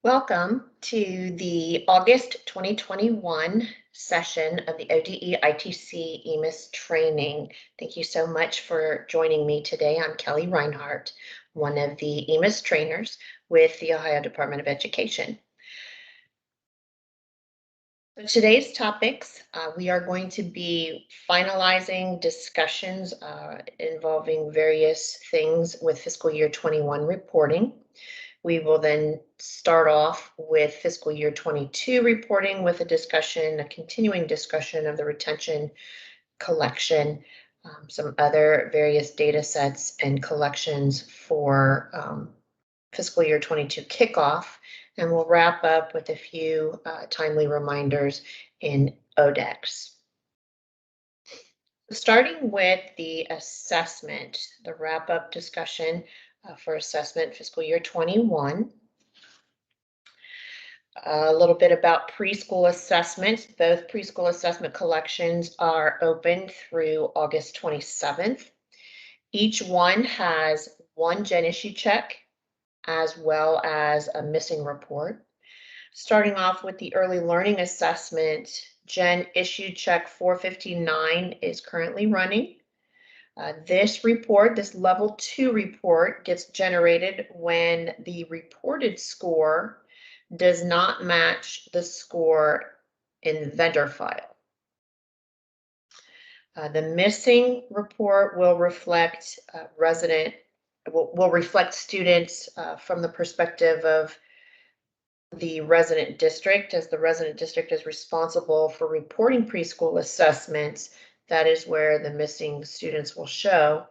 Welcome to the August 2021 session of the ODE ITC EMIS training. Thank you so much for joining me today. I'm Kelly Reinhardt, one of the EMIS trainers with the Ohio Department of Education. So today's topics, we are going to be finalizing discussions involving various things with fiscal year 21 reporting. We will then start off with fiscal year 22 reporting with a continuing discussion of the retention collection, some other various data sets and collections for fiscal year 22 kickoff, and we'll wrap up with a few timely reminders in ODEX. Starting with the assessment, the wrap-up discussion for assessment fiscal year 21. A little bit about preschool assessments. Both preschool assessment collections are open through August 27th. Each one has one gen issue check as well as a missing report. Starting off with the early learning assessment, gen issue check 459 is currently running. This level 2 report gets generated when the reported score does not match the score in the vendor file. The missing report will reflect students from the perspective of the resident district, as the resident district is responsible for reporting preschool assessments. That is where the missing students will show.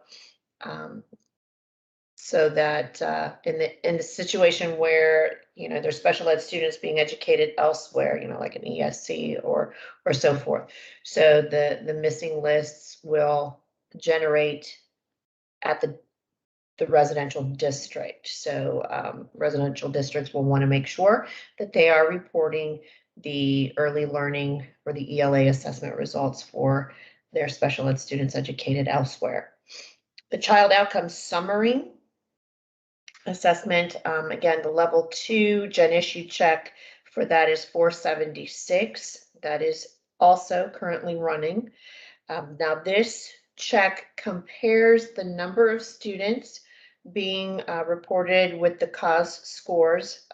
So that in the situation where there's special ed students being educated elsewhere, like an ESC or so forth. So the missing lists will generate at the residential district. So residential districts will want to make sure that they are reporting the early learning or the ELA assessment results for their special ed students educated elsewhere. The child outcomes summary assessment, again, the level 2 gen issue check for that is 476. That is also currently running. Now this check compares the number of students being reported with the CAUSE scores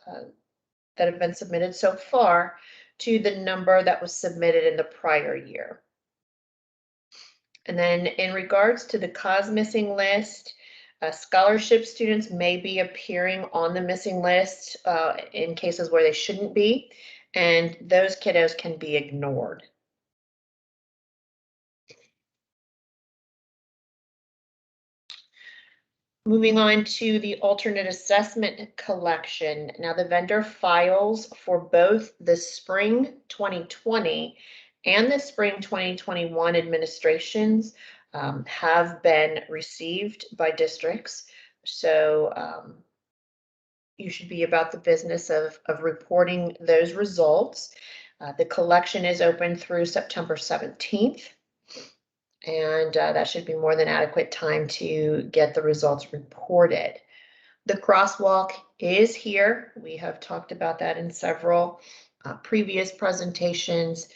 that have been submitted so far to the number that was submitted in the prior year. And then in regards to the CAUSE missing list, scholarship students may be appearing on the missing list in cases where they shouldn't be, and those kiddos can be ignored. Moving on to the alternate assessment collection. Now the vendor files for both the spring 2020 and the spring 2021 administrations have been received by districts. So you should be about the business of reporting those results. The collection is open through September 17th. And that should be more than adequate time to get the results reported. The crosswalk is here. We have talked about that in several previous presentations,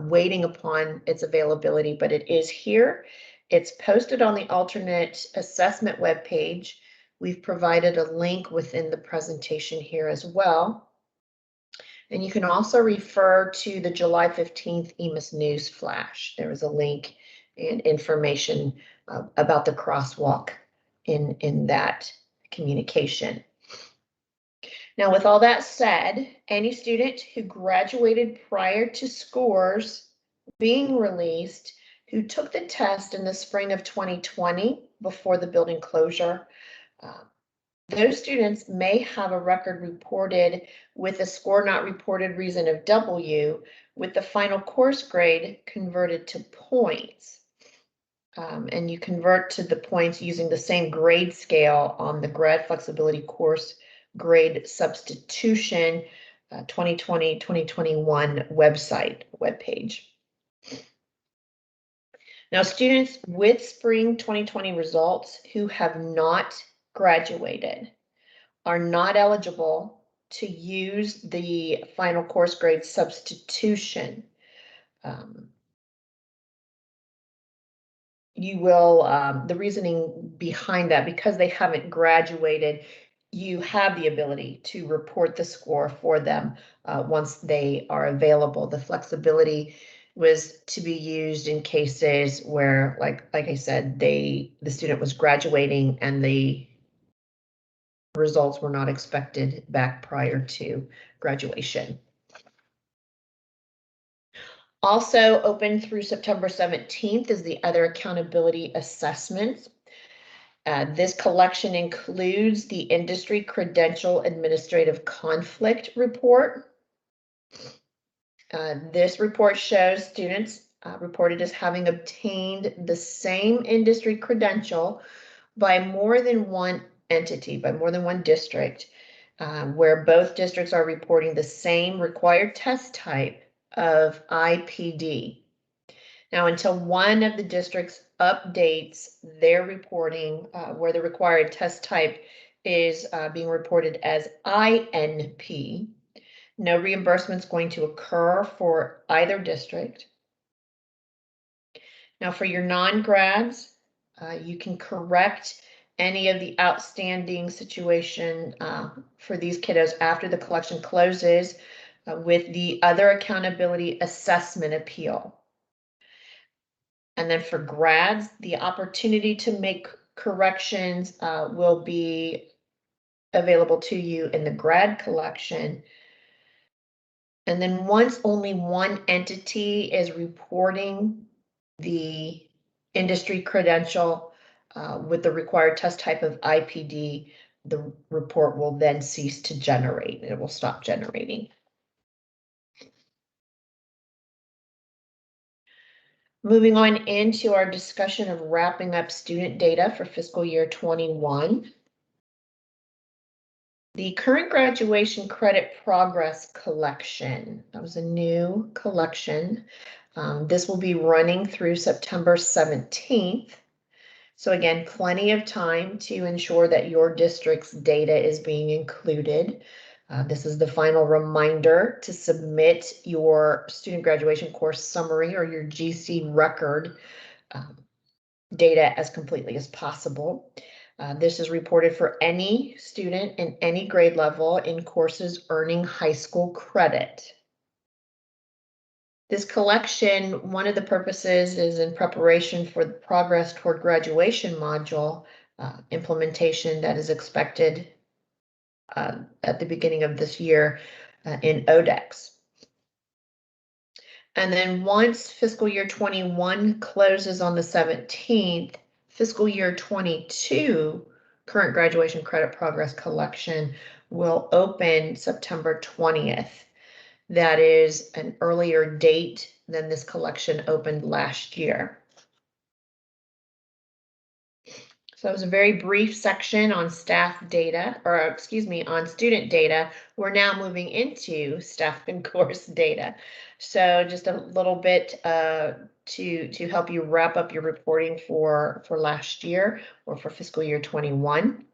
waiting upon its availability, but it is here. It's posted on the alternate assessment webpage. We've provided a link within the presentation here as well. And you can also refer to the July 15th EMIS news flash. There is a link and information about the crosswalk in that communication. Now, with all that said, any student who graduated prior to scores being released, who took the test in the spring of 2020 before the building closure, those students may have a record reported with a score not reported reason of W, with the final course grade converted to points. And you convert to the points using the same grade scale on the Grad Flexibility Course Grade Substitution 2020-2021 webpage. Now, students with spring 2020 results who have not graduated are not eligible to use the final course grade substitution. You will, the reasoning behind that, because they haven't graduated, you have the ability to report the score for them once they are available. The flexibility was to be used in cases where, like I said, the student was graduating and the results were not expected back prior to graduation. Also open through September 17th is the other accountability assessments. This collection includes the Industry Credential Administrative Conflict Report. This report shows students reported as having obtained the same industry credential by more than one entity, by more than one district, where both districts are reporting the same required test type of IPD. Now, until one of the districts updates their reporting where the required test type is being reported as INP, no reimbursement is going to occur for either district. Now, for your non-grads, you can correct any of the outstanding situation for these kiddos after the collection closes with the other accountability assessment appeal. And then for grads, the opportunity to make corrections will be available to you in the grad collection. And then once only one entity is reporting the industry credential with the required test type of IPD, the report will then cease to generate. It will stop generating. Moving on into our discussion of wrapping up student data for fiscal year 21. The current graduation credit progress collection, that was a new collection. This will be running through September 17th. So again, plenty of time to ensure that your district's data is being included. This is the final reminder to submit your student graduation course summary or your GC record data as completely as possible. This is reported for any student in any grade level in courses earning high school credit. This collection, one of the purposes is in preparation for the progress toward graduation module implementation that is expected at the beginning of this year in ODEX. And then once fiscal year 21 closes on the 17th, fiscal year 22 current graduation credit progress collection will open September 20th. That is an earlier date than this collection opened last year. So that was a very brief section on staff data, or excuse me, on student data. We're now moving into staff and course data. So just a little bit to help you wrap up your reporting for last year or for fiscal year 21.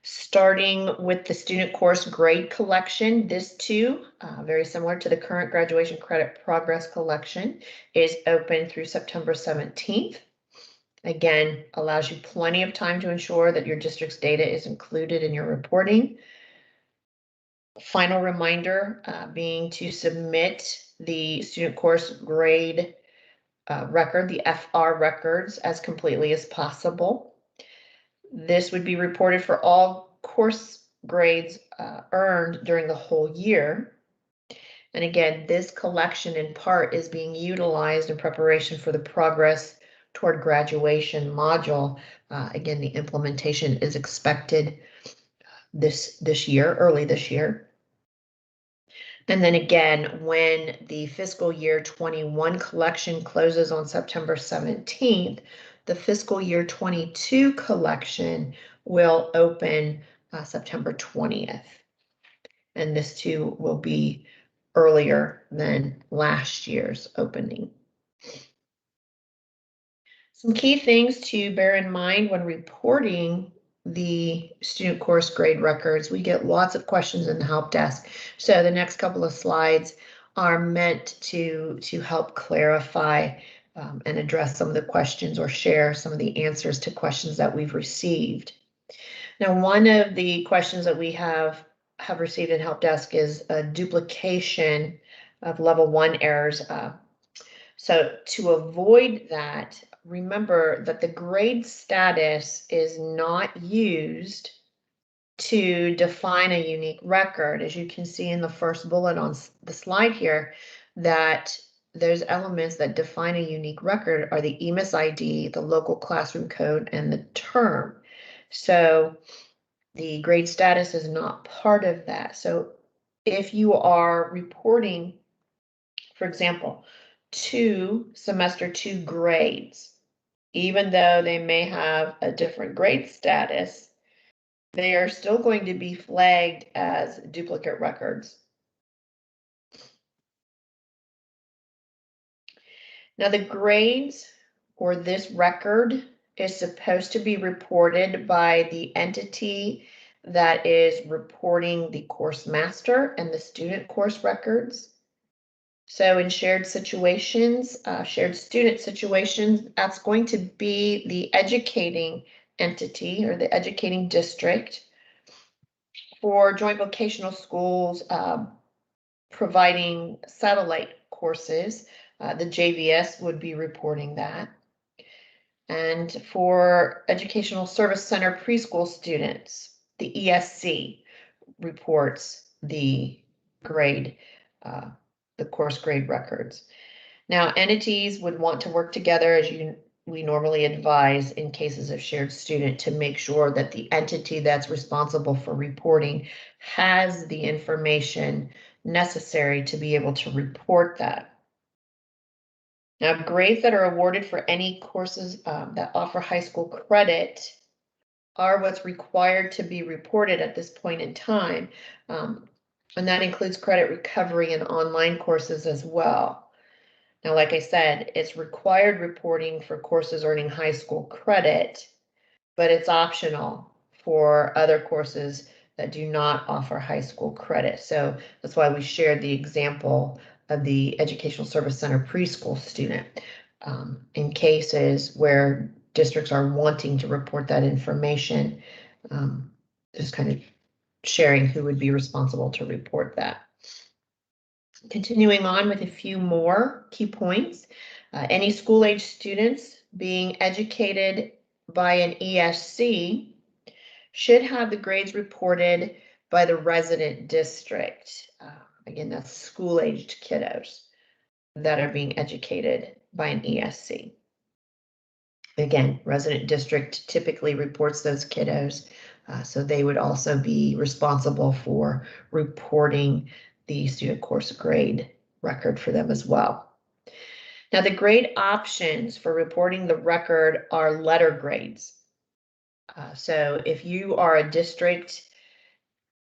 Starting with the student course grade collection, this too, very similar to the current graduation credit progress collection, is open through September 17th. Again, allows you plenty of time to ensure that your district's data is included in your reporting. Final reminder being to submit the student course grade record, the FR records, as completely as possible. This would be reported for all course grades earned during the whole year. And again, this collection in part is being utilized in preparation for the progress toward graduation module. Again, the implementation is expected this year, early this year. And then again, when the fiscal year 21 collection closes on September 17th, the fiscal year 22 collection will open September 20th. And this too will be earlier than last year's opening. Some key things to bear in mind when reporting the student course grade records. We get lots of questions in the help desk. So the next couple of slides are meant to help clarify and address some of the questions or share some of the answers to questions that we've received. Now, one of the questions that we have received in help desk is a duplication of level 1 errors. So to avoid that, remember that the grade status is not used to define a unique record. As you can see in the first bullet on the slide here, that those elements that define a unique record are the EMIS ID, the local classroom code, and the term. So the grade status is not part of that. So if you are reporting, for example, 2 semester 2 grades, even though they may have a different grade status, they are still going to be flagged as duplicate records. Now the grades or this record is supposed to be reported by the entity that is reporting the course master and the student course records. So in shared situations, shared student situations, that's going to be the educating entity or the educating district. For joint vocational schools providing satellite courses, the JVS would be reporting that. And for educational service center preschool students, the ESC reports the grade, the course grade records. Now, entities would want to work together, as we normally advise in cases of shared student, to make sure that the entity that's responsible for reporting has the information necessary to be able to report that. Now, grades that are awarded for any courses that offer high school credit are what's required to be reported at this point in time. And that includes credit recovery and online courses as well. Now, like I said, it's required reporting for courses earning high school credit, but it's optional for other courses that do not offer high school credit. So that's why we shared the example of the Educational Service Center preschool student. In cases where districts are wanting to report that information, just kind of sharing who would be responsible to report that. Continuing on with a few more key points, any school-age students being educated by an ESC should have the grades reported by the resident district. Again, that's school-aged kiddos that are being educated by an ESC. Again, resident district typically reports those kiddos, so they would also be responsible for reporting the student course grade record for them as well. Now, the grade options for reporting the record are letter grades. So if you are a district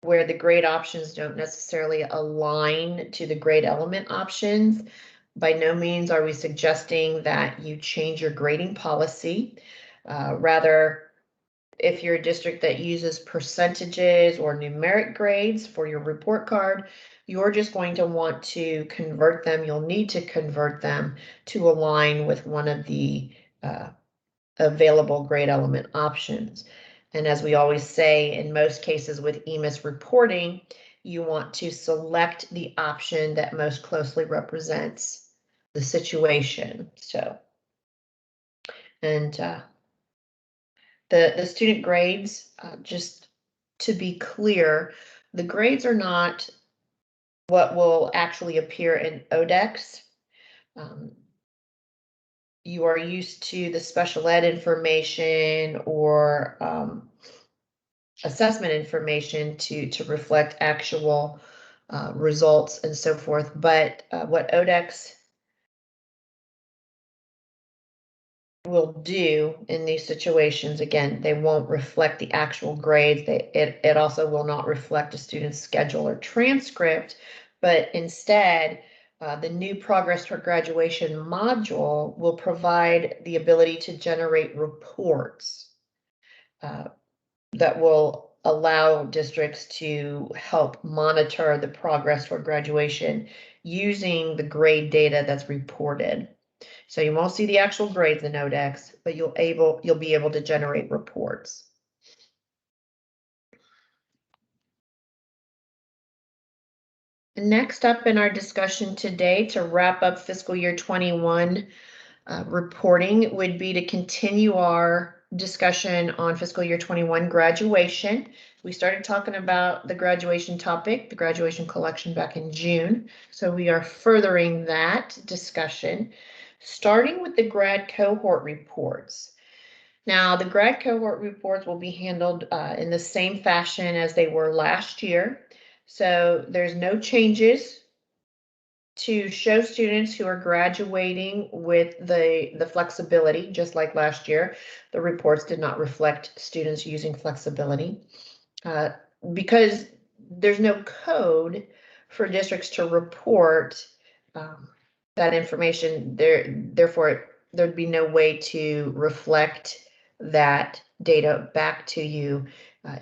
where the grade options don't necessarily align to the grade element options, by no means are we suggesting that you change your grading policy. Rather, if you're a district that uses percentages or numeric grades for your report card, you're just going to want to convert them. You'll need to convert them to align with one of the available grade element options. And as we always say, in most cases with EMIS reporting, you want to select the option that most closely represents the situation. So, and the student grades, just to be clear, the grades are not what will actually appear in ODEX. You are used to the special ed information or assessment information to reflect actual results and so forth. But what ODEX will do in these situations, again, they won't reflect the actual grades. It also will not reflect a student's schedule or transcript, but instead, the new Progress Toward Graduation module will provide the ability to generate reports. that will allow districts to help monitor the progress toward graduation using the grade data that's reported. So you won't see the actual grades in Nodex, but you'll be able to generate reports. Next up in our discussion today, to wrap up fiscal year 21 reporting, would be to continue our discussion on fiscal year 21 graduation. We started talking about the graduation topic, the graduation collection, back in June. So we are furthering that discussion, starting with the grad cohort reports. Now, the grad cohort reports will be handled in the same fashion as they were last year. So there's no changes to show students who are graduating with the flexibility, just like last year. The reports did not reflect students using flexibility because there's no code for districts to report that information. Therefore, there'd be no way to reflect that data back to you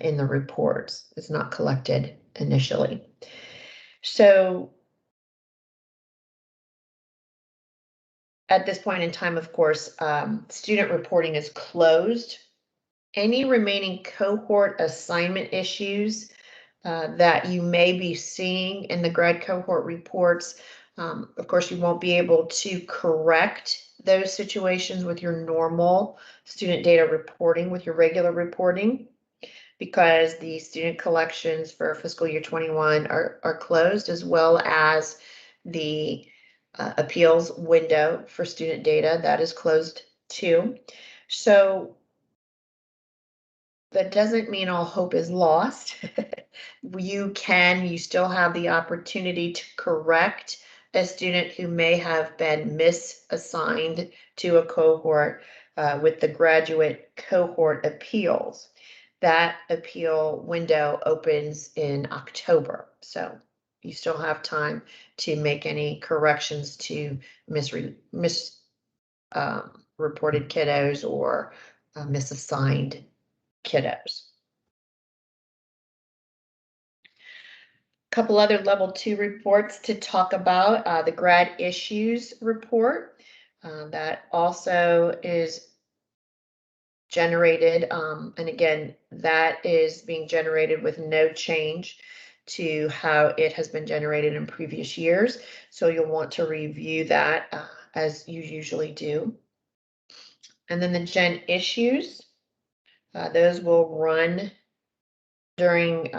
in the reports. It's not collected initially. So at this point in time, of course, student reporting is closed. Any remaining cohort assignment issues that you may be seeing in the grad cohort reports, of course, you won't be able to correct those situations with your normal student data reporting, with your regular reporting, because the student collections for fiscal year 21 are closed, as well as the appeals window for student data that is closed too. So that doesn't mean all hope is lost. You still have the opportunity to correct a student who may have been misassigned to a cohort with the graduate cohort appeals. That appeal window opens in October, so you still have time to make any corrections to misreported kiddos or misassigned kiddos. Couple other level 2 reports to talk about. The grad issues report that also is generated, and again, that is being generated with no change to how it has been generated in previous years. So you'll want to review that as you usually do. And then the gen issues, those will run during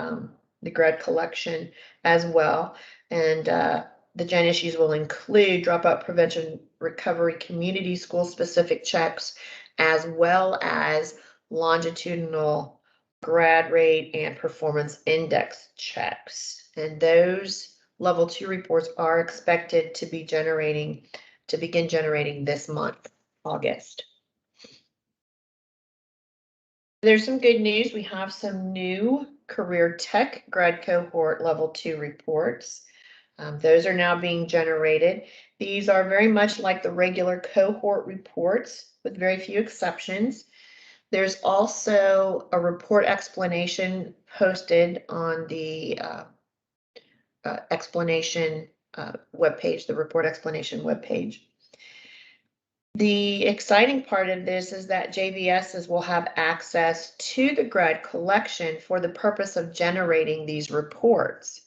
the grad collection as well. And the gen issues will include dropout prevention, recovery, community school specific checks, as well as longitudinal grad rate and performance index checks. And those level 2 reports are expected to begin generating this month, August. There's some good news. We have some new career tech grad cohort level 2 reports. Those are now being generated. These are very much like the regular cohort reports with very few exceptions. There's also a report explanation posted on the explanation webpage, the report explanation webpage. The exciting part of this is that JVSs will have access to the grad collection for the purpose of generating these reports.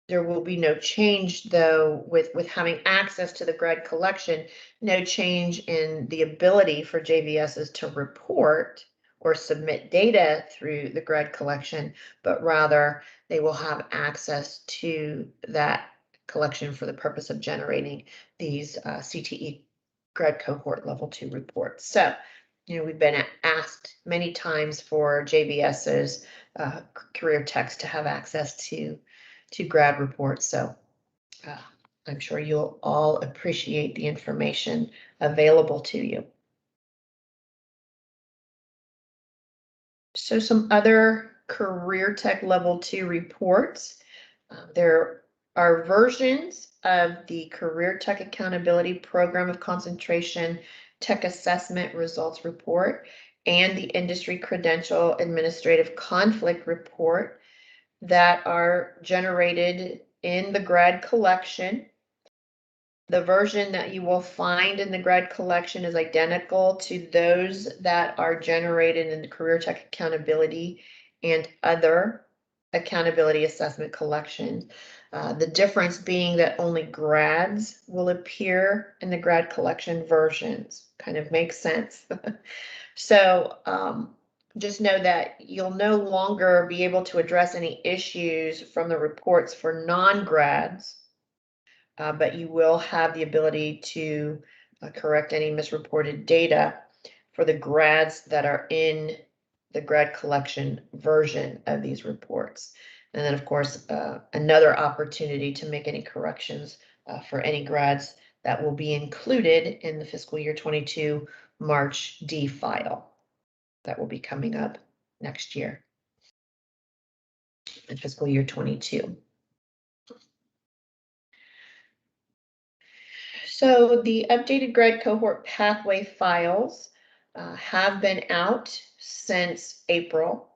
There will be no change, though, with having access to the grad collection, no change in the ability for JVSs to report or submit data through the grad collection, but rather they will have access to that collection for the purpose of generating these CTE grad cohort level 2 reports. So, we've been asked many times for JVS's career techs to have access to grad reports. So I'm sure you'll all appreciate the information available to you. So some other career tech level 2 reports. There are versions of the Career Tech Accountability Program of Concentration Tech Assessment Results Report and the industry credential administrative conflict report that are generated in the grad collection. The version that you will find in the grad collection is identical to those that are generated in the Career Tech Accountability and other accountability assessment collections. The difference being that only grads will appear in the grad collection versions. Kind of makes sense. So just know that you'll no longer be able to address any issues from the reports for non-grads, but you will have the ability to correct any misreported data for the grads that are in the grad collection version of these reports. And then, of course, another opportunity to make any corrections for any grads that will be included in the fiscal year 22 March D file that will be coming up next year in fiscal year 22. So the updated grad cohort pathway files have been out since April.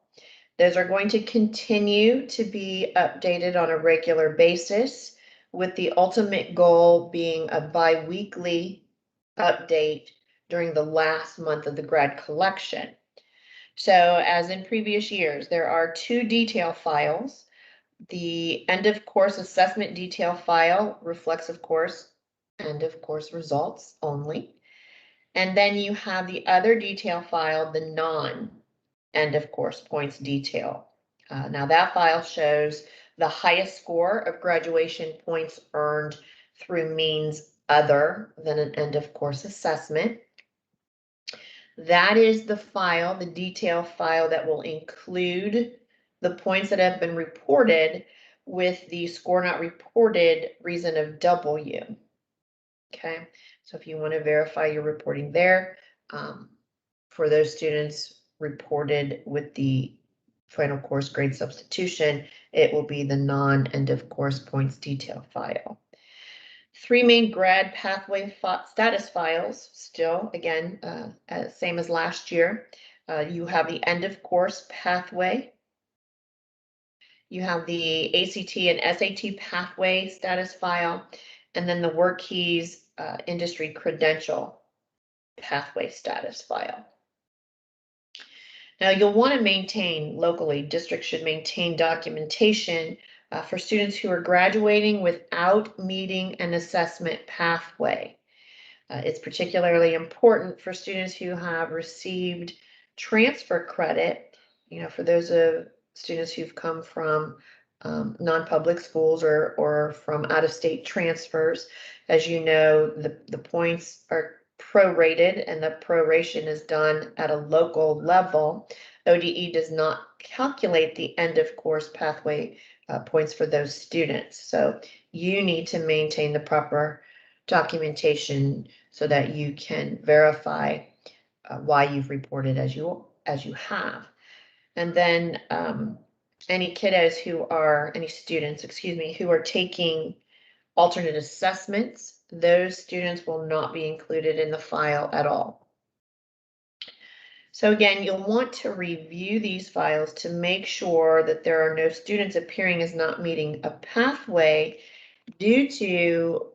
Those are going to continue to be updated on a regular basis, with the ultimate goal being a bi-weekly update during the last month of the grad collection. So as in previous years, there are 2 detail files. The end of course assessment detail file reflects, of course, end of course results only. And then you have the other detail file, the non-end of course points detail. Now that file shows the highest score of graduation points earned through means other than an end of course assessment. That is the file, the detail file that will include the points that have been reported with the score not reported reason of W. Okay, so if you want to verify your reporting there, for those students reported with the final course grade substitution, it will be the non-end of course points detail file. 3 main grad pathway status files, still, again, same as last year. You have the end of course pathway. You have the ACT and SAT pathway status file, and then the WorkKeys industry credential pathway status file. Now you'll want to maintain locally, districts should maintain documentation for students who are graduating without meeting an assessment pathway. It's particularly important for students who have received transfer credit, for those students who've come from non-public schools or from out-of-state transfers. As you know, the points are prorated, and the proration is done at a local level. ODE does not calculate the end of course pathway points for those students. So you need to maintain the proper documentation so that you can verify why you've reported as you have. And then any students, who are taking alternate assessments, those students will not be included in the file at all. So again, you'll want to review these files to make sure that there are no students appearing as not meeting a pathway due to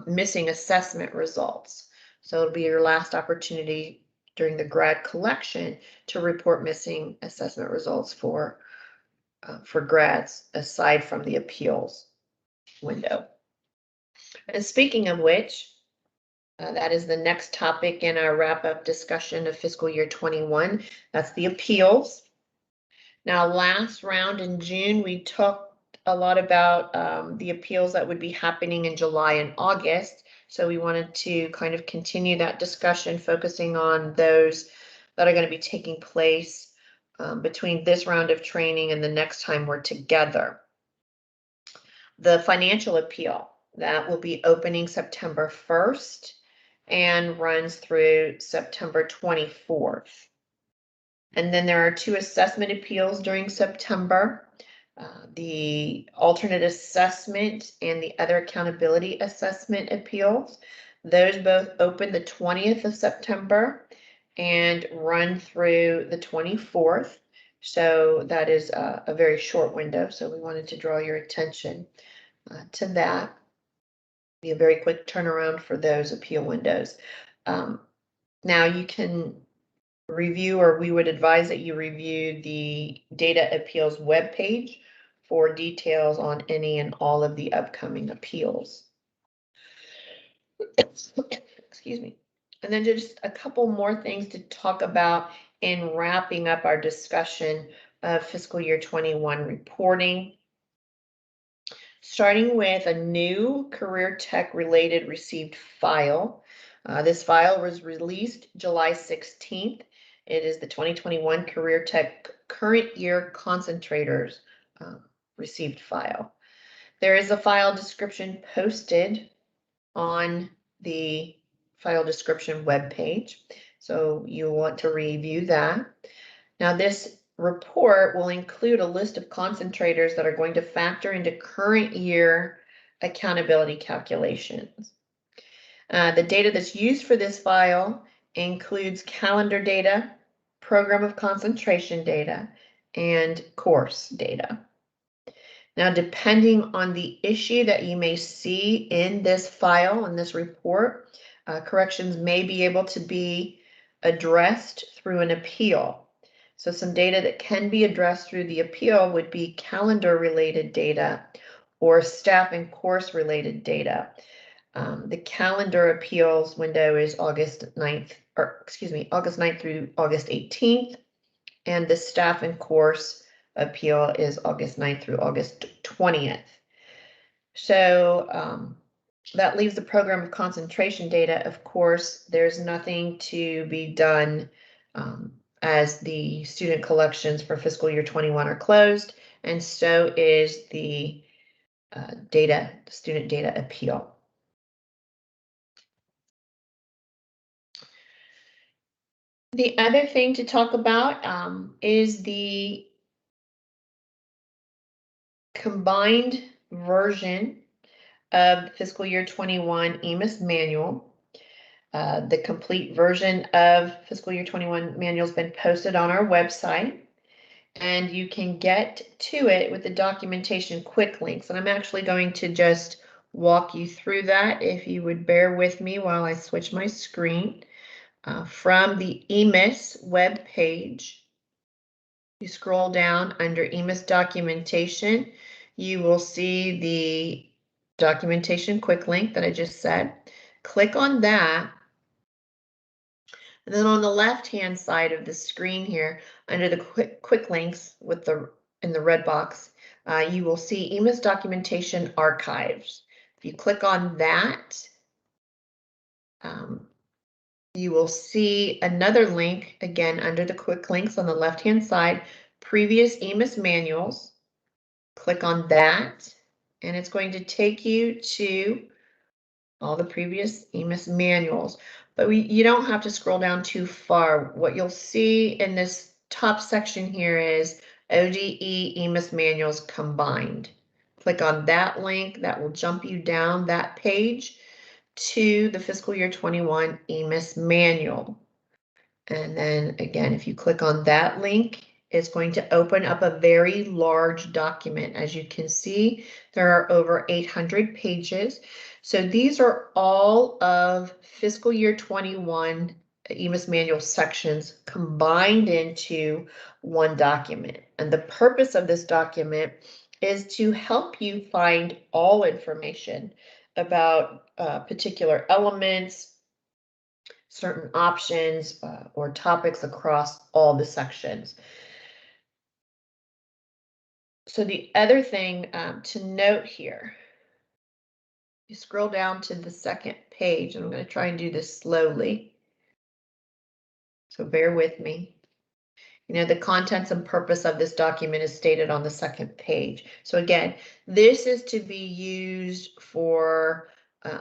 missing assessment results. So it'll be your last opportunity during the grad collection to report missing assessment results for grads, aside from the appeals window. And speaking of which, that is the next topic in our wrap-up discussion of fiscal year 21. That's the appeals. Now, last round in June, we talked a lot about the appeals that would be happening in July and August. So we wanted to kind of continue that discussion, focusing on those that are going to be taking place between this round of training and the next time we're together. The financial appeal, that will be opening September 1st and runs through September 24th. And then there are 2 assessment appeals during September. The alternate assessment and the other accountability assessment appeals. Those both open the 20th of September and run through the 24th. So that is a very short window. So we wanted to draw your attention to that. Be a very quick turnaround for those appeal windows. Now you can review, or we would advise that you review the data appeals webpage for details on any and all of the upcoming appeals. Excuse me. And then just a couple more things to talk about in wrapping up our discussion of fiscal year 21 reporting. Starting with a new career tech related received file. This file was released July 16th. It is the 2021 Career Tech Current Year Concentrators received file. There is a file description posted on the file description webpage, so you'll want to review that. Now, this report will include a list of concentrators that are going to factor into current year accountability calculations. The data that's used for this file includes calendar data, program of concentration data, and course data. Now, depending on the issue that you may see in this file, in this report, corrections may be able to be addressed through an appeal. So some data that can be addressed through the appeal would be calendar related data or staff and course related data. The calendar appeals window is August 9th through August 18th, and the staff and course appeal is August 9th through August 20th. So that leaves the program of concentration data. Of course, there's nothing to be done as the student collections for fiscal year 21 are closed, and so is the student data appeal. The other thing to talk about is the combined version of fiscal year 21 EMIS manual. The complete version of fiscal year 21 manual has been posted on our website, and you can get to it with the documentation quick links. And I'm actually going to just walk you through that if you would bear with me while I switch my screen. From the EMIS web page, you scroll down under EMIS documentation, you will see the documentation quick link that I just said. Click on that. And then on the left-hand side of the screen here, under the quick links with in the red box, you will see EMIS documentation archives. If you click on that, you will see another link again under the quick links on the left-hand side, previous EMIS manuals. Click on that, and it's going to take you to all the previous EMIS manuals. But you don't have to scroll down too far. What you'll see in this top section here is ODE EMIS manuals combined. Click on that link. That will jump you down that page to the fiscal year 21 EMIS manual. And then again, if you click on that link, it's going to open up a very large document. As you can see, there are over 800 pages. So these are all of fiscal year 21 EMIS manual sections combined into one document. And the purpose of this document is to help you find all information about particular elements, certain options, or topics across all the sections. So the other thing to note here, you scroll down to the second page, and I'm going to try and do this slowly, so bear with me. You know, the contents and purpose of this document is stated on the second page. So again, this is to be used for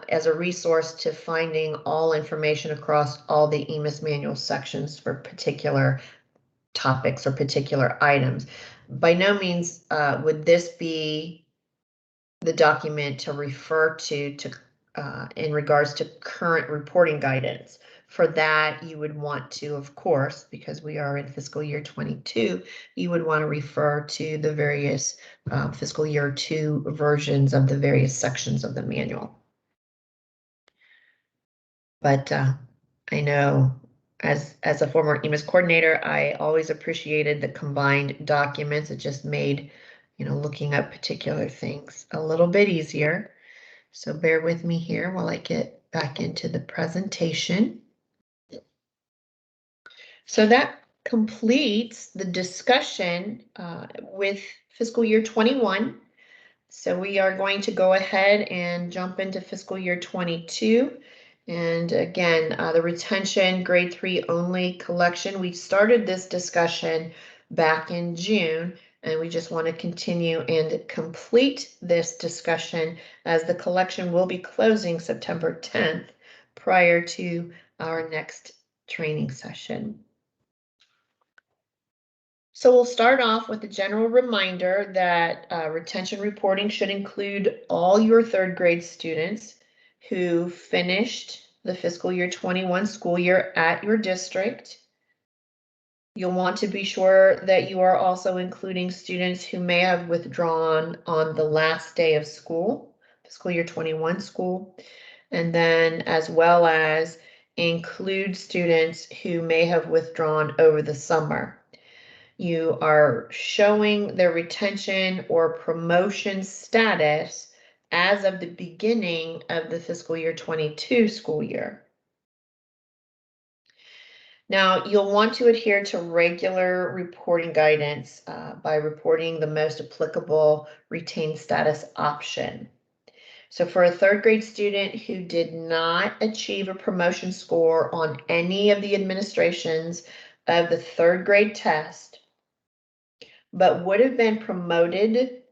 as a resource to finding all information across all the EMIS manual sections for particular topics or particular items. By no means would this be the document to refer to in regards to current reporting guidance for that, you would want to, of course, because we are in fiscal year 22, you would want to refer to the various fiscal year 2 versions of the various sections of the manual. But I know as a former EMIS coordinator, I always appreciated the combined documents. It just made, looking up particular things a little bit easier. So bear with me here while I get back into the presentation. So that completes the discussion with fiscal year 21. So we are going to go ahead and jump into fiscal year 22. And again, the retention grade 3 only collection, we started this discussion back in June, and we just want to continue and complete this discussion as the collection will be closing September 10th prior to our next training session. So we'll start off with a general reminder that retention reporting should include all your third grade students who finished the fiscal year 21 school year at your district. You'll want to be sure that you are also including students who may have withdrawn on the last day of school, fiscal year 21 school, and then as well as include students who may have withdrawn over the summer. You are showing their retention or promotion status as of the beginning of the fiscal year 22 school year. Now, you'll want to adhere to regular reporting guidance by reporting the most applicable retained status option. So for a third grade student who did not achieve a promotion score on any of the administrations of the third grade test, but would have been promoted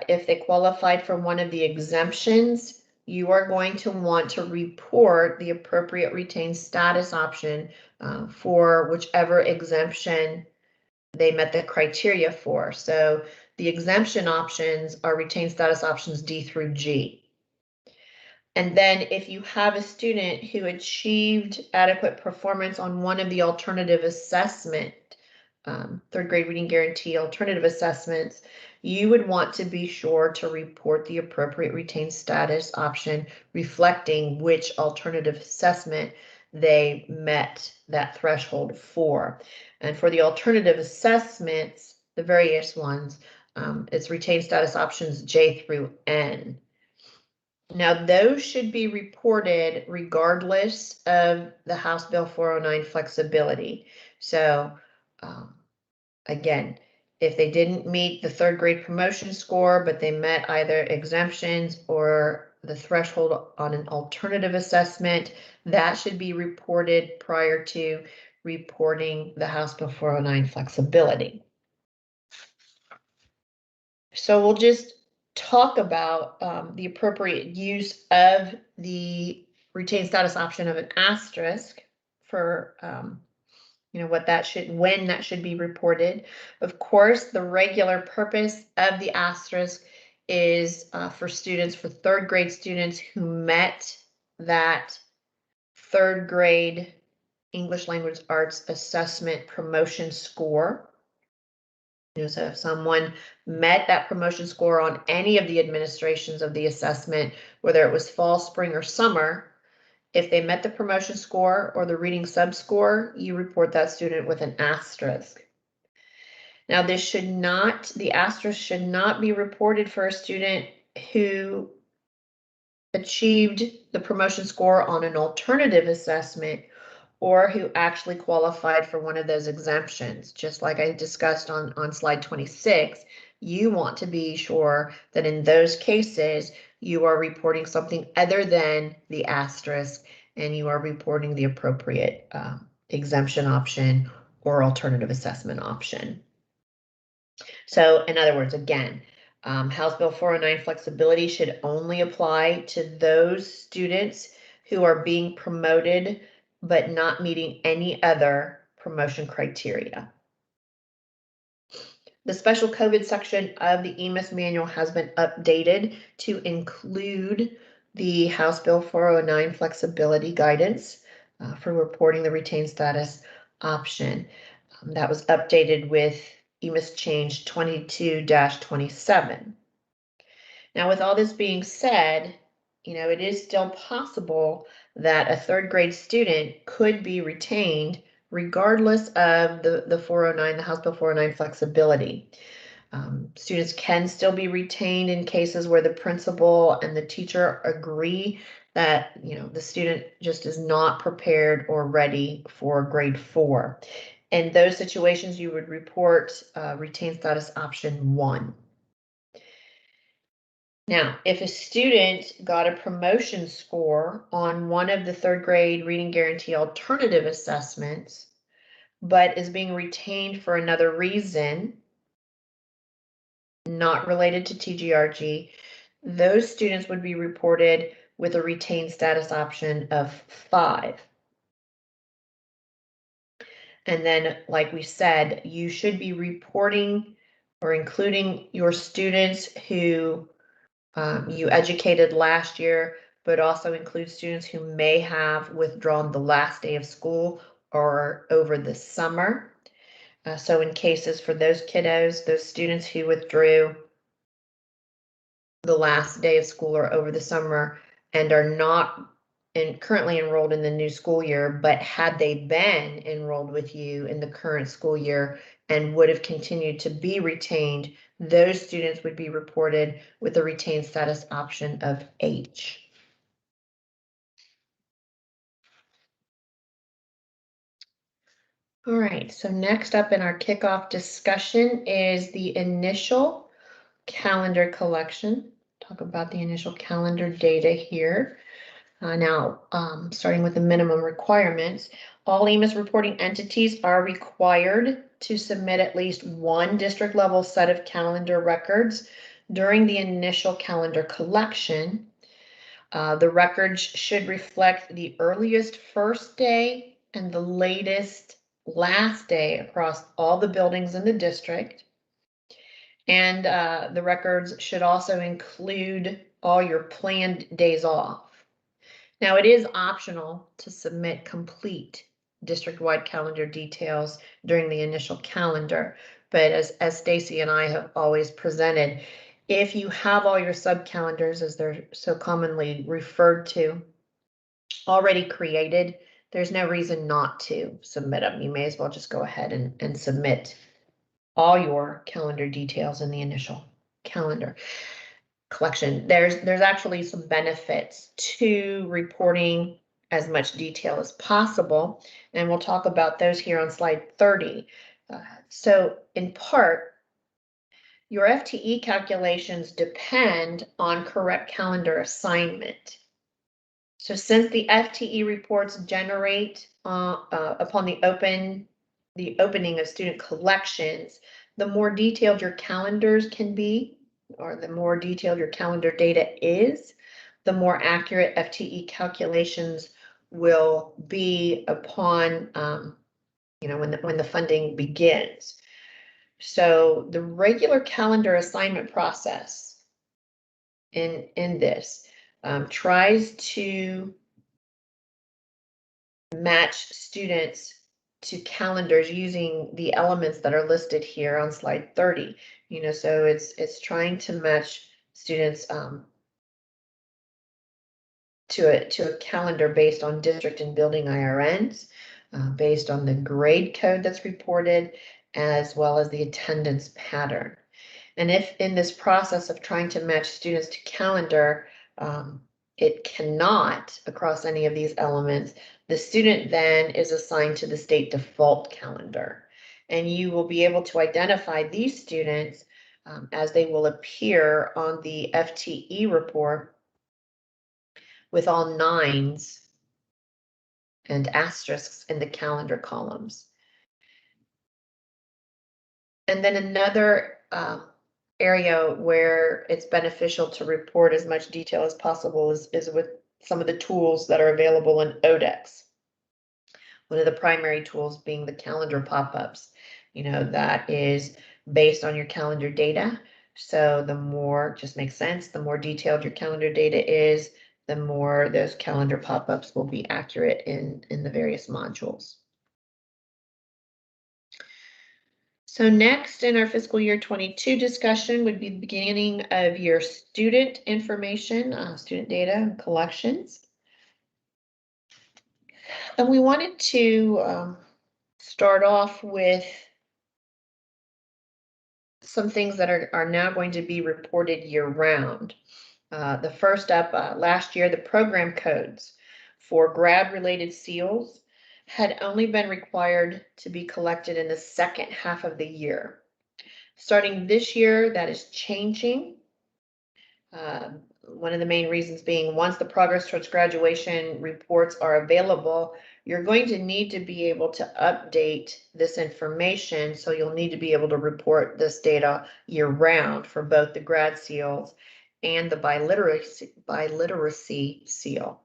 if they qualified for one of the exemptions, you are going to want to report the appropriate retained status option for whichever exemption they met the criteria for. So the exemption options are retained status options D through G. And then if you have a student who achieved adequate performance on one of the alternative assessment, third grade reading guarantee alternative assessments, you would want to be sure to report the appropriate retained status option reflecting which alternative assessment they met that threshold for. And for the alternative assessments, the various ones, it's retained status options J through N. Now, those should be reported regardless of the House Bill 409 flexibility. So, again, if they didn't meet the third grade promotion score, but they met either exemptions or the threshold on an alternative assessment, that should be reported prior to reporting the House Bill 409 flexibility. So we'll just talk about the appropriate use of the retained status option of an asterisk for what that should, when that should be reported. Of course, the regular purpose of the asterisk is for third grade students who met that third grade English Language Arts assessment promotion score. So if someone met that promotion score on any of the administrations of the assessment, whether it was fall, spring, or summer, if they met the promotion score or the reading sub-score, you report that student with an asterisk. Now, the asterisk should not be reported for a student who achieved the promotion score on an alternative assessment or who actually qualified for one of those exemptions. Just like I discussed on slide 26, you want to be sure that in those cases, you are reporting something other than the asterisk and you are reporting the appropriate exemption option or alternative assessment option. So in other words, again, House Bill 409 flexibility should only apply to those students who are being promoted but not meeting any other promotion criteria. The special COVID section of the EMIS manual has been updated to include the House Bill 409 flexibility guidance for reporting the retained status option. That was updated with EMIS change 22-27. Now, with all this being said, it is still possible that a third grade student could be retained regardless of the 409, the House Bill 409 flexibility. Students can still be retained in cases where the principal and the teacher agree that, the student just is not prepared or ready for grade 4. In those situations, you would report retained status option 1. Now, if a student got a promotion score on one of the third grade reading guarantee alternative assessments, but is being retained for another reason, not related to TGRG, those students would be reported with a retained status option of 5. And then, like we said, you should be reporting or including your students who you educated last year, but also include students who may have withdrawn the last day of school or over the summer. So in cases for those kiddos, those students who withdrew the last day of school or over the summer and are not currently enrolled in the new school year, but had they been enrolled with you in the current school year and would have continued to be retained, those students would be reported with a retained status option of H. All right, so next up in our kickoff discussion is the initial calendar collection. Talk about the initial calendar data here. Now, starting with the minimum requirements, all EMIS reporting entities are required to submit at least one district level set of calendar records during the initial calendar collection. The records should reflect the earliest first day and the latest last day across all the buildings in the district. And the records should also include all your planned days off. Now, it is optional to submit complete district-wide calendar details during the initial calendar, but as Stacy and I have always presented, if you have all your sub-calendars, as they're so commonly referred to, already created, there's no reason not to submit them. You may as well just go ahead and submit all your calendar details in the initial calendar collection. There's actually some benefits to reporting as much detail as possible, and we'll talk about those here on slide 30. So in part, your FTE calculations depend on correct calendar assignment. So since the FTE reports generate upon the opening of student collections, the more detailed your calendars can be, or the more detailed your calendar data is, the more accurate FTE calculations will be upon, when the funding begins. So the regular calendar assignment process in this tries to match students to calendars using the elements that are listed here on slide 30. So it's trying to match students to a calendar based on district and building IRNs, based on the grade code that's reported, as well as the attendance pattern. And if in this process of trying to match students to calendar, it cannot across any of these elements, the student then is assigned to the state default calendar. And you will be able to identify these students as they will appear on the FTE report with all 9s and asterisks in the calendar columns. And then another area where it's beneficial to report as much detail as possible is with some of the tools that are available in ODEX. One of the primary tools being the calendar pop-ups, that is based on your calendar data. So the more, just makes sense, the more detailed your calendar data is, the more those calendar pop-ups will be accurate in the various modules. So next in our fiscal year 22 discussion would be the beginning of your student information, student data and collections. And we wanted to start off with some things that are now going to be reported year-round. The first up, last year, the program codes for grad-related seals had only been required to be collected in the second half of the year. Starting this year, that is changing. One of the main reasons being once the progress towards graduation reports are available, you're going to need to be able to update this information. So you'll need to be able to report this data year round for both the grad seals and the biliteracy seal.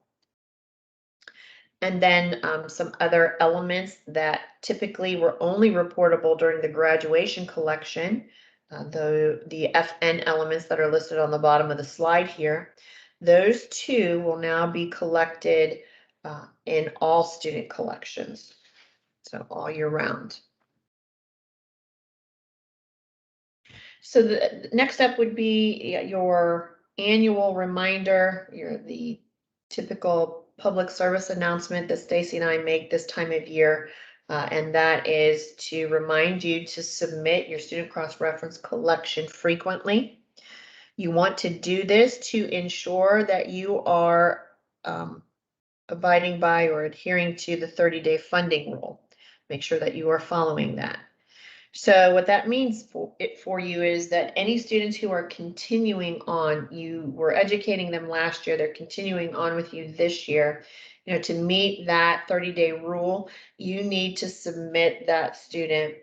And then some other elements that typically were only reportable during the graduation collection, the FN elements that are listed on the bottom of the slide here, those two will now be collected in all student collections, so all year round. So the next step would be your annual reminder, the typical public service announcement that Stacy and I make this time of year, and that is to remind you to submit your student cross-reference collection frequently. You want to do this to ensure that you are abiding by or adhering to the 30-day funding rule. Make sure that you are following that. So what that means for you is that any students who are continuing on, you were educating them last year, they're continuing on with you this year, to meet that 30-day rule, you need to submit that student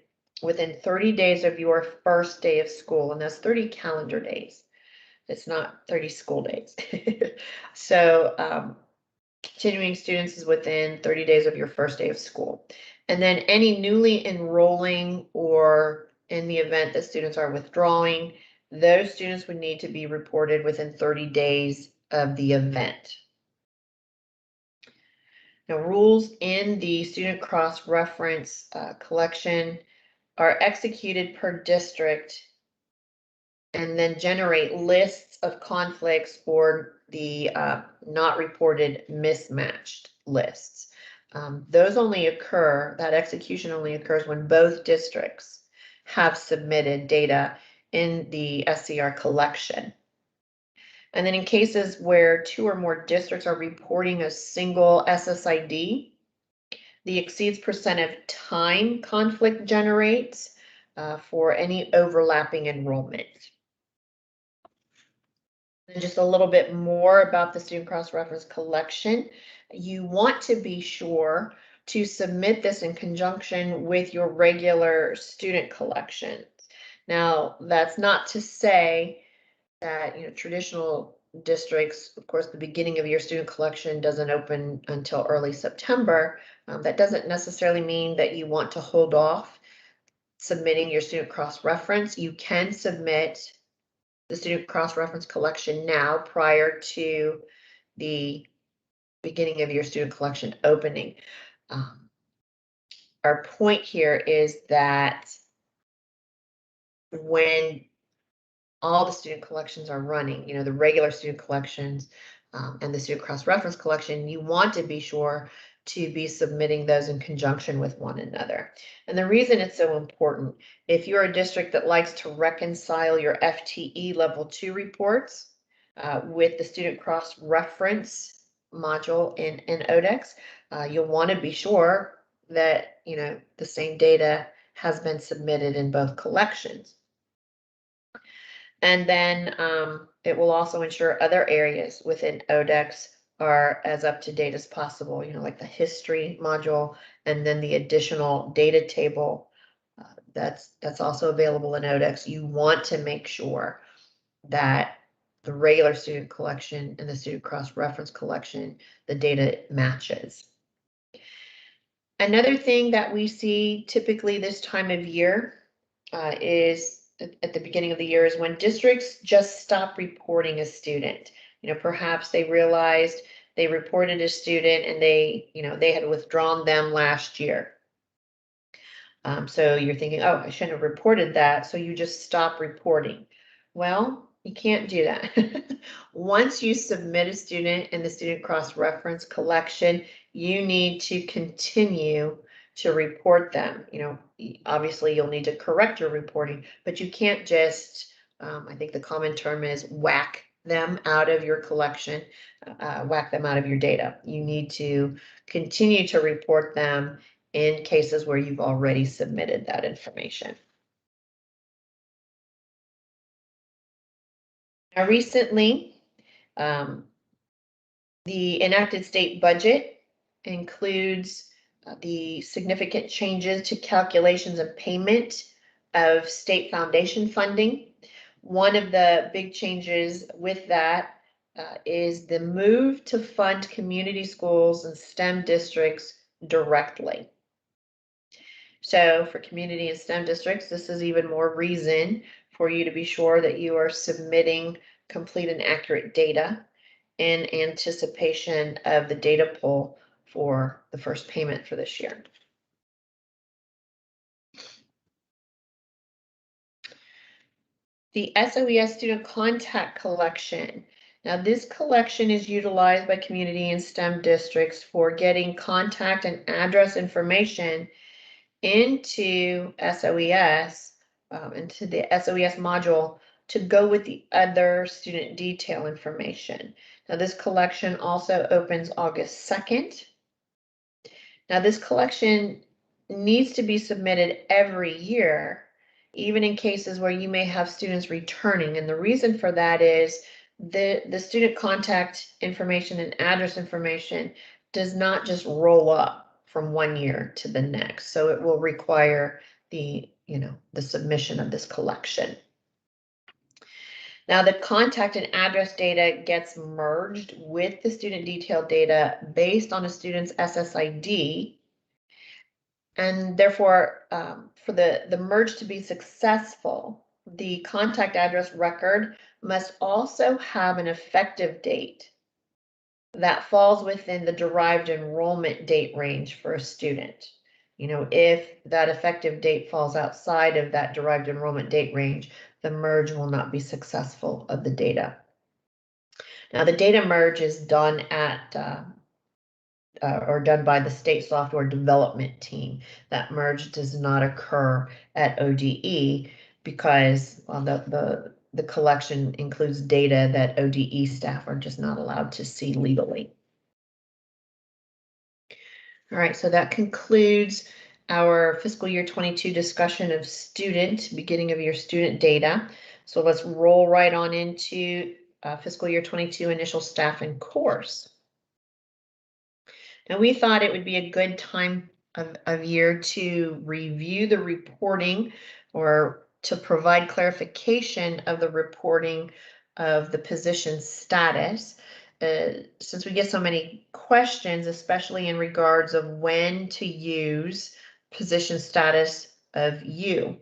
within 30 days of your first day of school, and that's 30 calendar days. It's not 30 school days. So continuing students is within 30 days of your first day of school. And then any newly enrolling or in the event that students are withdrawing, those students would need to be reported within 30 days of the event. Now, rules in the student cross-reference collection are executed per district and then generate lists of conflicts or the not reported mismatched lists. Those only occur, that execution only occurs when both districts have submitted data in the SCR collection. And then in cases where 2 or more districts are reporting a single SSID, the exceeds percent of time conflict generates for any overlapping enrollment. And just a little bit more about the student cross-reference collection. You want to be sure to submit this in conjunction with your regular student collections. Now, that's not to say that traditional districts, of course, the beginning of your student collection doesn't open until early September. That doesn't necessarily mean that you want to hold off submitting your student cross-reference. You can submit the student cross-reference collection now prior to the beginning of your student collection opening. Our point here is that when all the student collections are running, the regular student collections and the student cross-reference collection, you want to be sure to be submitting those in conjunction with one another. And the reason it's so important, if you're a district that likes to reconcile your FTE level 2 reports with the student cross-reference module in ODEX, you'll want to be sure that the same data has been submitted in both collections. And then it will also ensure other areas within ODEX are as up to date as possible, like the history module, and then the additional data table that's also available in ODEX. You want to make sure that the regular student collection and the student cross-reference collection, the data matches. Another thing that we see typically this time of year is at the beginning of the year is when districts just stop reporting a student. Perhaps they realized they reported a student and they had withdrawn them last year. So you're thinking, oh, I shouldn't have reported that. So you just stop reporting. Well, you can't do that. Once you submit a student in the student cross-reference collection, you need to continue to report them. Obviously you'll need to correct your reporting, but you can't just, I think the common term is whack them out of your collection, whack them out of your data. You need to continue to report them in cases where you've already submitted that information. Now, recently, the enacted state budget includes the significant changes to calculations of payment of state foundation funding. One of the big changes with that is the move to fund community schools and STEM districts directly. So for community and STEM districts, this is even more reason for you to be sure that you are submitting complete and accurate data in anticipation of the data pull for the first payment for this year. The SOES student contact collection. Now this collection is utilized by community and STEM districts for getting contact and address information into SOES, into the SOES module to go with the other student detail information. Now this collection also opens August 2nd. Now this collection needs to be submitted every year, even in cases where you may have students returning. And the reason for that is the student contact information and address information does not just roll up from one year to the next. So it will require the submission of this collection. Now the contact and address data gets merged with the student detail data based on a student's SSID. And therefore, for the merge to be successful, the contact address record must also have an effective date that falls within the derived enrollment date range for a student. If that effective date falls outside of that derived enrollment date range, the merge will not be successful of the data. Now, the data merge is done at or done by the state software development team. That merge does not occur at ODE because the collection includes data that ODE staff are just not allowed to see legally. All right, so that concludes our fiscal year 22 discussion of beginning of year student data. So let's roll right on into fiscal year 22 initial staff and course. Now we thought it would be a good time of year to review the reporting or to provide clarification of the reporting of the position status. Since we get so many questions, especially in regards of when to use position status of U.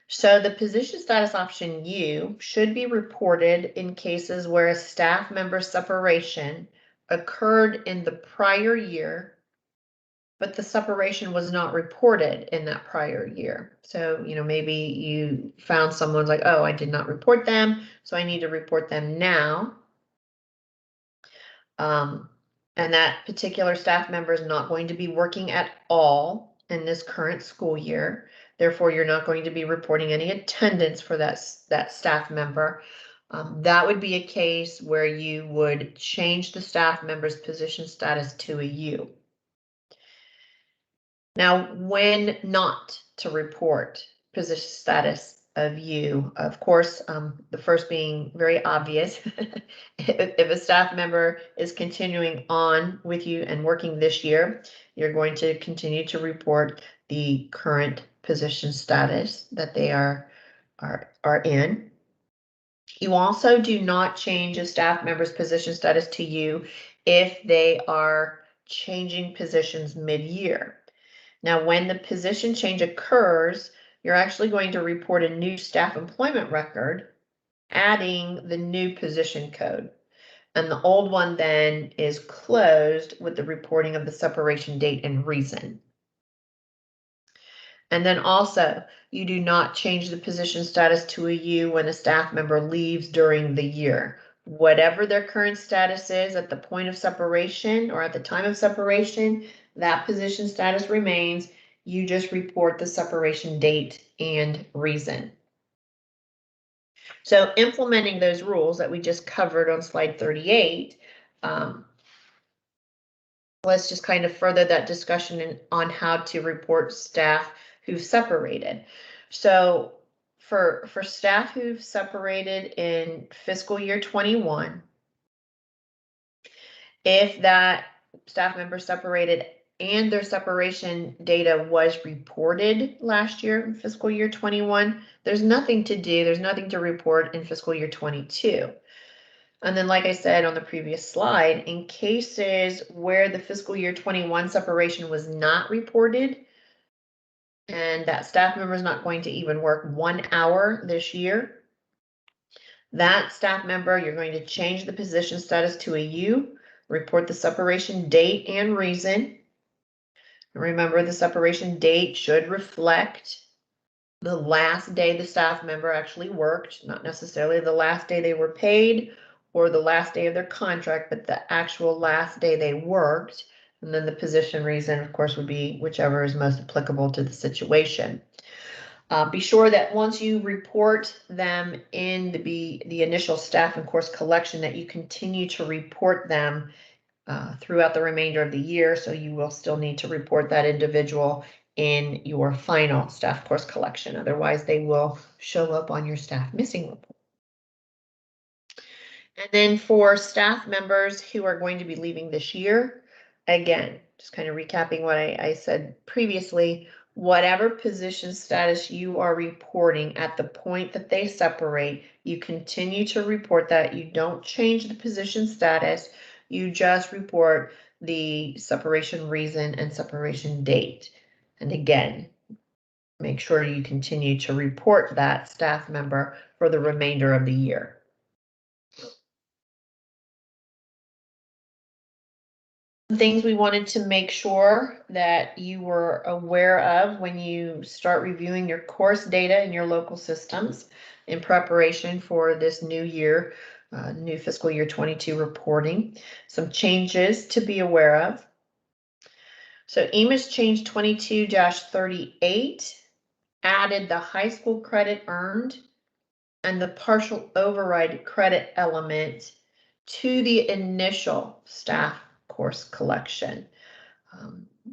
So the position status option U should be reported in cases where a staff member separation occurred in the prior year, but the separation was not reported in that prior year. So, maybe you found someone's like, oh, I did not report them, so I need to report them now. And that particular staff member is not going to be working at all in this current school year. Therefore, you're not going to be reporting any attendance for that staff member. That would be a case where you would change the staff member's position status to a U. Now, when not to report position status of U, of course, the first being very obvious. If a staff member is continuing on with you and working this year, you're going to continue to report the current position status that they are in. You also do not change a staff member's position status to U if they are changing positions mid-year. Now, when the position change occurs, you're actually going to report a new staff employment record adding the new position code. And the old one then is closed with the reporting of the separation date and reason. And then also, you do not change the position status to a U when a staff member leaves during the year. Whatever their current status is at the point of separation or at the time of separation, that position status remains. You just report the separation date and reason. So implementing those rules that we just covered on slide 38, let's just kind of further that discussion on how to report staff who've separated. So for staff who've separated in fiscal year 21, if that staff member separated and their separation data was reported last year in fiscal year 21, there's nothing to do, there's nothing to report in fiscal year 22. And then, like I said on the previous slide, in cases where the fiscal year 21 separation was not reported, and that staff member is not going to even work 1 hour this year, that staff member, you're going to change the position status to a U, report the separation date and reason. Remember, the separation date should reflect the last day the staff member actually worked, not necessarily the last day they were paid or the last day of their contract, but the actual last day they worked. And then the position reason, of course, would be whichever is most applicable to the situation. Be sure that once you report them in the initial staff and course collection, that you continue to report them throughout the remainder of the year. So you will still need to report that individual in your final staff course collection. Otherwise, they will show up on your staff missing report. And then for staff members who are going to be leaving this year, again, just kind of recapping what I said previously, whatever position status you are reporting at the point that they separate, you continue to report that. You don't change the position status. You just report the separation reason and separation date. And again, make sure you continue to report that staff member for the remainder of the year. Things we wanted to make sure that you were aware of when you start reviewing your course data in your local systems in preparation for this new year, new fiscal year 22 reporting. Some changes to be aware of. So EMIS change 22-38 added the high school credit earned and the partial override credit element to the initial staff course collection.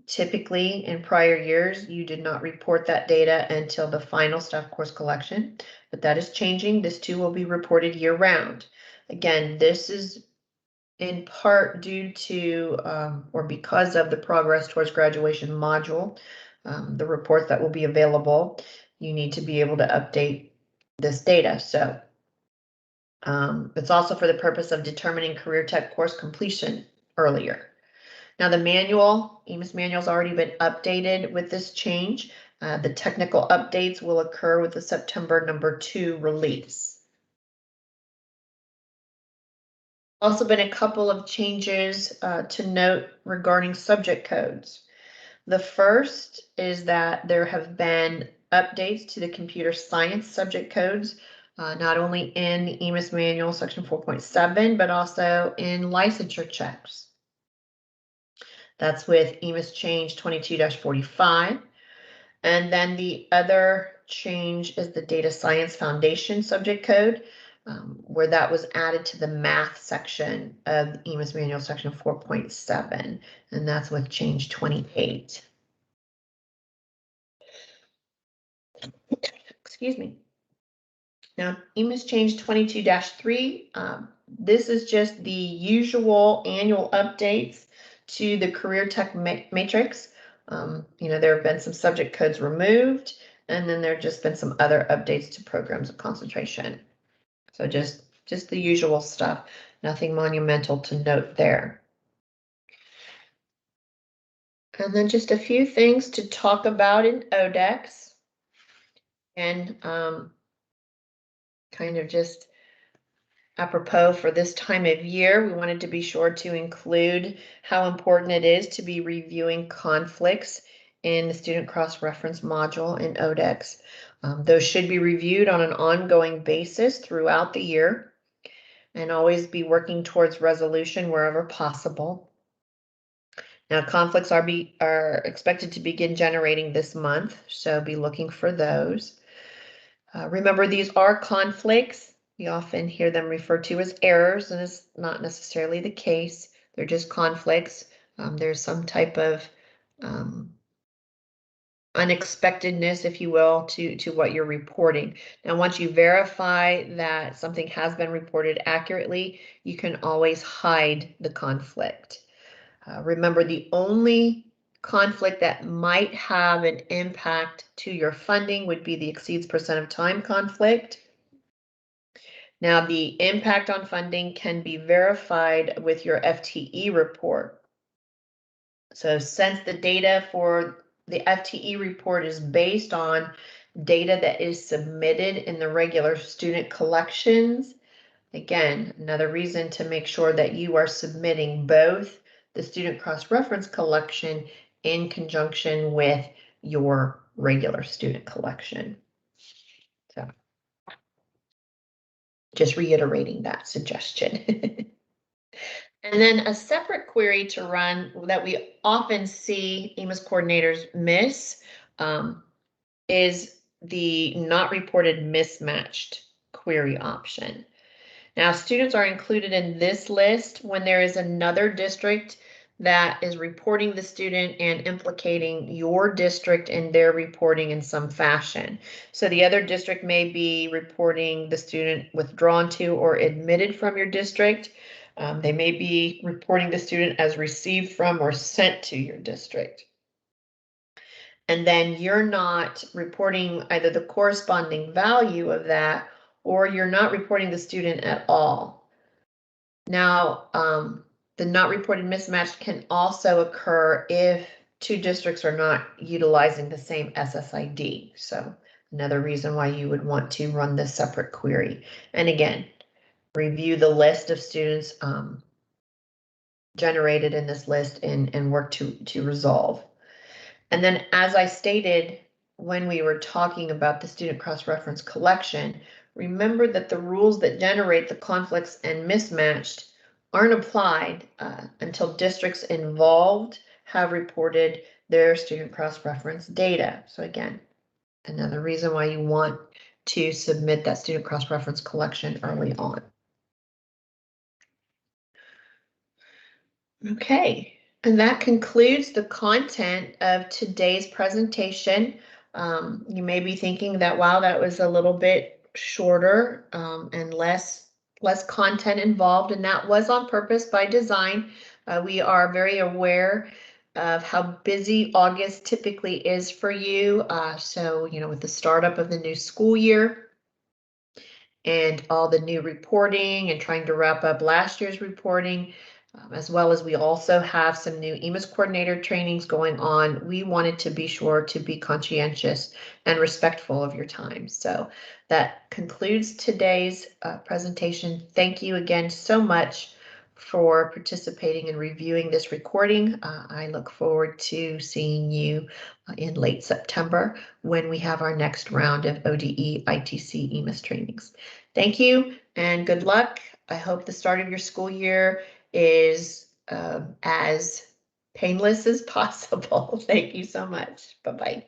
Typically, in prior years, you did not report that data until the final staff course collection, but that is changing. This too will be reported year round. Again, this is in part due to or because of the progress towards graduation module, the reports that will be available. You need to be able to update this data. So it's also for the purpose of determining career tech course completion earlier. Now the manual, EMIS manual's already been updated with this change. The technical updates will occur with the September #2 release. Also been a couple of changes to note regarding subject codes. The first is that there have been updates to the computer science subject codes, not only in the EMIS manual section 4.7, but also in licensure checks. That's with EMIS change 22-45. And then the other change is the data science foundation subject code, where that was added to the math section of EMIS manual section 4.7, and that's with change 28. Excuse me. Now, EMIS change 22-3, this is just the usual annual updates to the career tech matrix. There have been some subject codes removed, and then there have just been some other updates to programs of concentration. So just the usual stuff, nothing monumental to note there. And then just a few things to talk about in ODEX, and kind of just Apropos for this time of year, we wanted to be sure to include how important it is to be reviewing conflicts in the student cross-reference module in ODEX. Those should be reviewed on an ongoing basis throughout the year and always be working towards resolution wherever possible. Now, conflicts are expected to begin generating this month, so be looking for those. Remember, these are conflicts. We often hear them referred to as errors, and it's not necessarily the case. They're just conflicts. There's some type of unexpectedness, if you will, to what you're reporting. Now, once you verify that something has been reported accurately, you can always hide the conflict. Remember, the only conflict that might have an impact to your funding would be the exceeds percent of time conflict. Now, the impact on funding can be verified with your FTE report. So since the data for the FTE report is based on data that is submitted in the regular student collections, again, another reason to make sure that you are submitting both the student cross-reference collection in conjunction with your regular student collection. So just reiterating that suggestion. And then a separate query to run that we often see EMIS coordinators miss is the not reported mismatched query option. Now, students are included in this list when there is another district that is reporting the student and implicating your district in their reporting in some fashion. So the other district may be reporting the student withdrawn to or admitted from your district. They may be reporting the student as received from or sent to your district. And then you're not reporting either the corresponding value of that, or you're not reporting the student at all. Now, the not reported mismatch can also occur if two districts are not utilizing the same SSID. So another reason why you would want to run this separate query. And again, review the list of students generated in this list and work to resolve. And then, as I stated when we were talking about the student cross-reference collection, remember that the rules that generate the conflicts and mismatched aren't applied until districts involved have reported their student cross-reference data. So again, another reason why you want to submit that student cross-reference collection early on. Okay, and that concludes the content of today's presentation. You may be thinking that, wow, that was a little bit shorter and less content involved, and that was on purpose by design. We are very aware of how busy August typically is for you. So, you know, with the startup of the new school year and all the new reporting and trying to wrap up last year's reporting, as well as we also have some new EMIS coordinator trainings going on. We wanted to be sure to be conscientious and respectful of your time. So that concludes today's presentation. Thank you again so much for participating and reviewing this recording. I look forward to seeing you in late September when we have our next round of ODE ITC EMIS trainings. Thank you and good luck. I hope the start of your school year is as painless as possible. Thank you so much. Bye-bye.